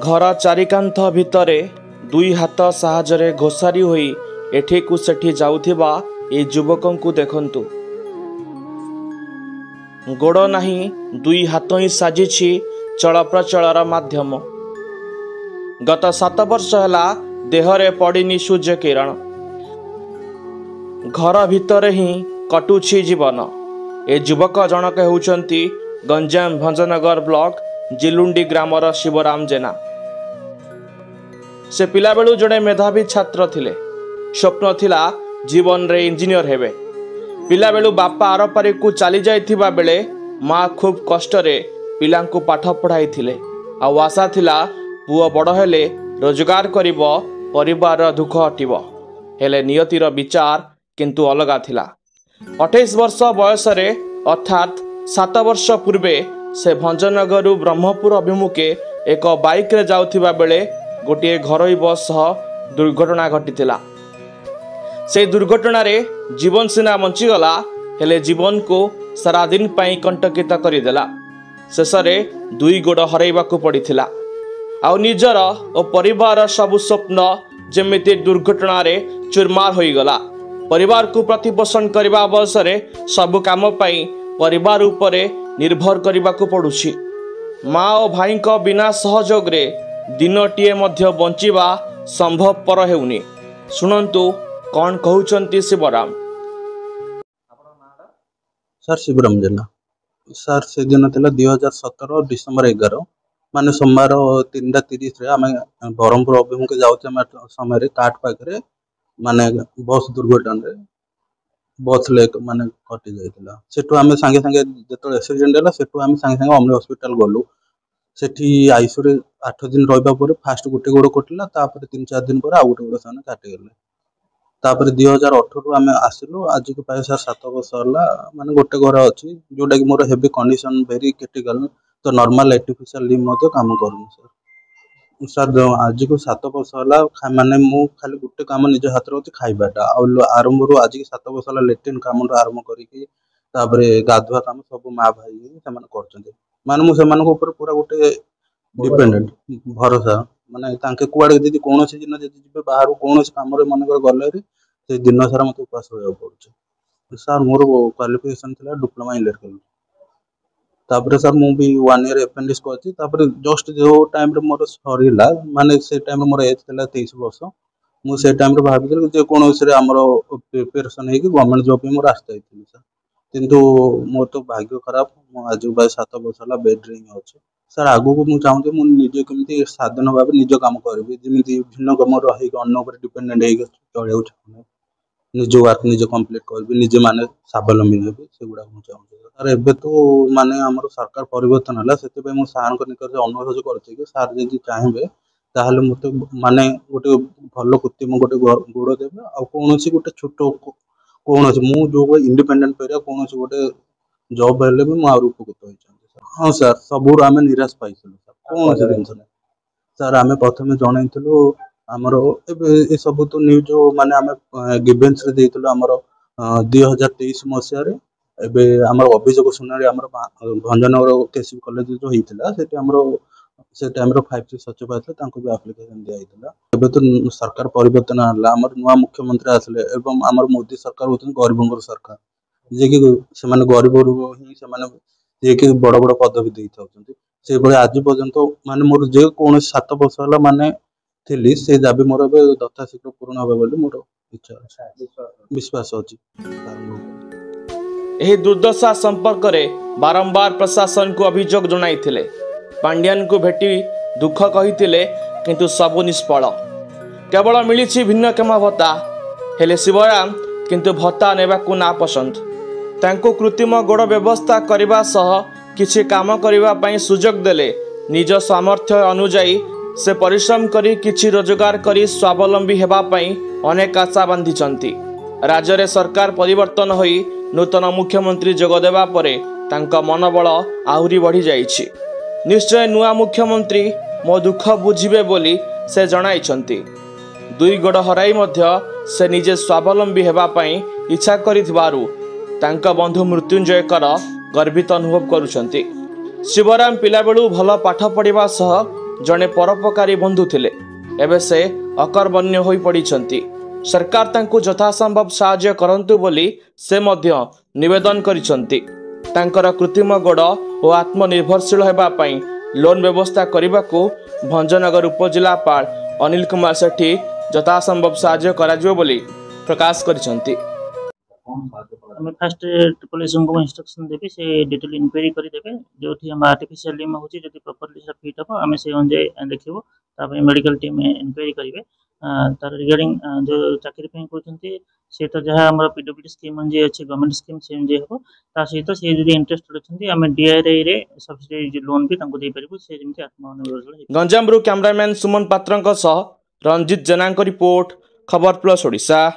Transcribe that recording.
घर चारिकांथ भितरे दुई हाथ साहाय्य घोषारी होई एठेकु सेठी जाउथिबा ए युवकों को देखंतु। गोड़ नाही दुई हाथ ही साजिछि चलप्रचलर माध्यम। गत 7 वर्ष हैला देहरे पड़िनी सूर्य किरण। घर भितर ही कटुछि जीवन। ए युवक जनक हेउचंती गंजाम भंजनगर ब्लॉक जिलुंडी ग्रामर शिवराम जेना। से पिला बेलू जड़े मेधावी छात्र थिले। स्वप्न थिला जीवन रे इंजीनियर हेबे। पिला बेलू बापा आरपारी को चली जाइथिबा बेले माँ खूब कष्ट रे पिला को पाठ पढ़ाई थिले। आ आशा थिला पुओ बड़ हेले रोजगार करिबो परिवार दुख हटिबो। हेले नियतिर विचार किंतु अलगा थिला। 28 वर्ष बयस रे अर्थात 7 वर्ष पूर्वे से भंजनगरु ब्रह्मपुर अभिमुखे एक बाइक रे जाउथिबा बेले गोटे घरोई बस सह दुर्घटना घटिथिला। से दुर्घटना रे जीवन सीना बंचीगला हेले जीवन को सारा दिन पाई कंटकित करिदेला। शेष रे दुई गोड़ हरैबाकू पड़िथिला। आउ निजर और परिवार सब स्वप्न जेमिति दुर्घटना रे चुरमार होईगला। परिवार को प्रतिपोषण करने अवसर सब काम पाई परिवार उपरे निर्भर करने पड़ुछि। माँ और भाई को बिना सहयोग रे दिनटीए मध्य बंचिबा संभवपर हेउनी। शुणंतु कौन कहउचंती शिवराम। सर शिवराम जेना सर से दिन थिला 2017 डिसेंबर 11 माने सोमवार 3:30 रे आमे बरहमपुर अभिमुखे जाउचे समय काट पाखरे माने बस दुर्घटना रे बस लेक माने कटि जाइतिला। सेठु आमे संगे संगे जेतो एक्सीडेंट होला सेठु आमे संगे संगे अमले हॉस्पिटल गलु। सेठी आईसीयू रे 8 दिन रहबा पर फास्ट गोटे गोड़ कटिला। तापर 3-4 दिन पर आ गोटे गोड़ साने काटि गेले। तापर 2018 रु आमे आसिलु। आज के पाए सर 7 वर्ष होला माने गोटे घर अछि जोटा कि मोर हेवी कंडीशन वेरी क्रिटिकल तो नॉर्मल आर्टिफिशियल लिम मध्ये काम करू सर। सर आज को 7 वर्ष होला माने मु खाली गोटे काम निज हाथ रे होती खाइबाटा आरंभ रो आज के 7 वर्ष होला लेट्रिन काम आरंभ करिके तापरे गाधुआ काम सब माँ भाई सेमान करछन्ते। माने मु सेमान को ऊपर पूरा गोटे डिपेंडेंट भरोसा माने तांके कुआडे जदी कोनोसी दिन जदी जिबे बाहर कोनोसी काम रे मन कर गले रे से दिन सारा मते उपास होय पड़छ। सर मोर क्वालिफिकेशन थिला डिप्लोमा इन इलेक्ट्रिकल। तापर सर मु भी 1 ईयर एपेंडिक्स करछि। तापर जस्ट जो टाइम रे मोर सरीला माने से टाइम रे मोर एज थिला 23 वर्ष। मु से टाइम रे भाबिल जे कोनोसी रे हमरो प्रिपरेशन हे कि गवर्नमेंट जॉब में मोर आस्ता हिथि सर। किंतु मोर तो भाग्य खराब मु आज बाय 7 वर्ष होला बेड रे अछि। सर आगु को मु चाहू जे मु निजे केमिति साधन भाबे निज काम करबी जेमिति भिन्न काम रही अन्य ऊपर डिपेंडेंट हे चलेउ छ। निज वर्क निज कंप्लीट करबी निजे माने स्वावलंबी हेबी सेगुडा मु चाहू। सर एबे तो माने हमर सरकार परिवर्तन होला सेते पे मु सार को निकर अनुरोध करछि कि सर जदि चाहेबे ताहले मते माने गोटे भलो कृत्रिम गोटे गोड़ देबे आ कोनोसी गोटे छोटो कोनोसी मु जो इंडिपेंडेंट पेरिया कोनोसी गोटे जॉब हेले भी मु आरु उपकृत होई छ। हां सर सबुर आमे निराश पाइछलु सर कोनोसी दिन सर आमे प्रथमे जणाइतलु हमरो ए सब तो न्यूज माने आमे गिवेंस रे देइतलु हमरो 2023 मसिया रे एबे हमर अभियोग सुनारी हमर भंजनगर केसी कॉलेज जो हितला सेटे हमरो से टाइम रो 5G सचिव आछले तांको भी एप्लीकेशन दिया हितला। एबे तो सरकार परिवर्तन हला हमर नुवा मुख्यमंत्री आछले एवं हमर मोदी सरकार होतन गरीबंगर सरकार जे कि से माने गरीब ही से माने जे कि बड़ बड़ पदवी देइ थाउछन्ती। से बळे आज पर्यंत माने मोर जे कोन 7 वर्ष होला माने थिली से दाबी मोर बे दत्ता शीघ्र पूर्ण होबे बोली मोर इच्छा अछि विश्वास अछि। एही दुर्दशा संपर्क रे बारंबार प्रशासन को अभियोग जणाइथिले। पांड्यान को भेटी दुख कहिथिले किंतु सब निष्फल। केवल मिलिछि भिन्नक्षम भत्ता हेले शिवराम किंतु भत्ता नेबाकू ना पसंद। तांको कृत्रिम गोड़ व्यवस्था करबा सह किछि काम करबा पई सुजोग देले निज सामर्थ्य अनुसार से परिश्रम करी किछि रोजगार करी स्वावलंबी हेबा पई अनेक आशा बांधिचंती। राज्य रे सरकार परिवर्तन होई नूतन मुख्यमंत्री जोग देबा परे तांका मनोबल आहुरी बढ़ी जाइछि। निश्चय नुआ मुख्यमंत्री मो दुख बुझिबे बोली से जणाइछंती। दुई गोड़ हराई मध्य से निजे स्वावलंबी हेबा पई इच्छा करिथिबारु तांका बंधु मृत्युंजय कर गर्वित अनुभव करुछंती। शिवराम पिला बेलू भल पाठ पढ़िबा सह जड़े परोपकारी बंधु थिले एबे से अकर्मण्य होई पड़िछंती। सरकार तांकु यथासंभव साहाय्य करंतु बोली से मध्य निवेदन करिछंती। तांकर कृत्रिम गोड़ और आत्मनिर्भरशील हेबा पई लोन व्यवस्था करबाकू भंजनगर उपजिलापाल अनिल कुमार सेठी यथासंभव साहाय्य कराजियो बोली प्रकाश करिछंती। हमें फास्ट पुलिस को इंस्ट्रक्शन देबे से डिटेल इंक्वायरी करी देबे जो थी हम आर्टिफिशियल लिम होची जदी प्रॉपर्ली सब फिट हो हमें से ओंजे देखिबो तापर मेडिकल टीम इंक्वायरी करिवे तार रिगार्डिंग जो चाकरी पे कहते से तो जहाँ आम पीडब्ल्यूडी स्कीम जे अच्छे गवर्नमेंट स्कीम से जे हो ता सहित से जदी इंटरेस्टेड अछंती हमें डीआरआई रे सब्सिडी लोन भी तांको दे परबो से जेमति आत्मनिर्भरशील। गंजामरू कैमरामैन सुमन पात्रंक सह रंजित जेनांक रिपोर्ट खबर प्लस ओडिशा।